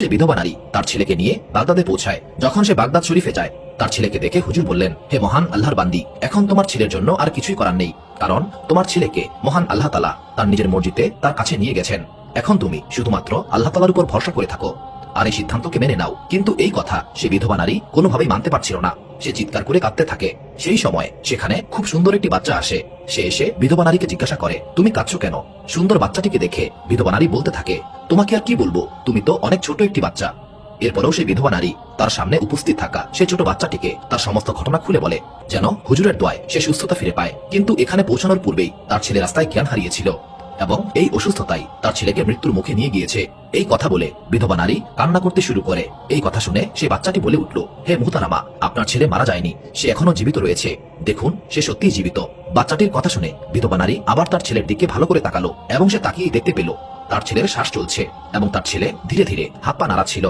সে বিধবা নারী তার ছেলেকে নিয়ে বাগদাদে পৌঁছায়। যখন সে বাগদাদ শরীফে যায়, তার ছেলেকে দেখে হুজুর বললেন, হে মহান আল্লাহর বান্দি, এখন তোমার ছেলের জন্য আর কিছুই করার নেই, কারণ তোমার ছেলেকে মহান আল্লাহ তাআলা তার নিজের মসজিদে তার কাছে নিয়ে গেছেন। এখন তুমি শুধুমাত্র আল্লাহ তাআলার উপর ভরসা করে থাকো আর এই সিদ্ধান্তকে মেনে নাও। কিন্তু এই কথা সে বিধবা নারী কোনোভাবেই মানতে পারছিল না। সে চিৎকার করে কাঁদতে থাকে। সেই সময় সেখানে খুব সুন্দর একটি বাচ্চা আসে। সে এসে বিধবা নারীকে জিজ্ঞাসা করে, তুমি কাঁদছো কেন? সুন্দর বাচ্চাটিকে দেখে বিধবা নারী বলতে থাকে, তোমাকে আর কি বলবো, তুমি তো অনেক ছোট একটি বাচ্চা। এরপরেও সেই বিধবা নারী তার সামনে উপস্থিত থাকা সে ছোট বাচ্চাটিকে তার সমস্ত ঘটনা খুলে বলে, যেন হুজুরের দোয়ায় সে সুস্থতা ফিরে পায়। কিন্তু এখানে পৌঁছানোর পূর্বেই তার ছেলে রাস্তায় জ্ঞান হারিয়েছিল এবং এই অসুস্থতাই তার ছেলেকে মৃত্যুর মুখে নিয়ে গিয়েছে। এই কথা বলে বিধবা নারী কান্না করতে শুরু করে। এই কথা শুনে সে বাচ্চাটি বলে উঠল, হে মুহতারামা, আপনার ছেলে মারা যায়নি, সে এখনো জীবিত রয়েছে, দেখুন সে সত্যিই জীবিত। বাচ্চাটির কথা শুনে বিধবা নারী আবার তার ছেলের দিকে ভালো করে তাকালো এবং সে তাকিয়ে দেখতে পেল তার ছেলের শ্বাস চলছে এবং তার ছেলে ধীরে ধীরে হাত পা নাড়াচ্ছিল।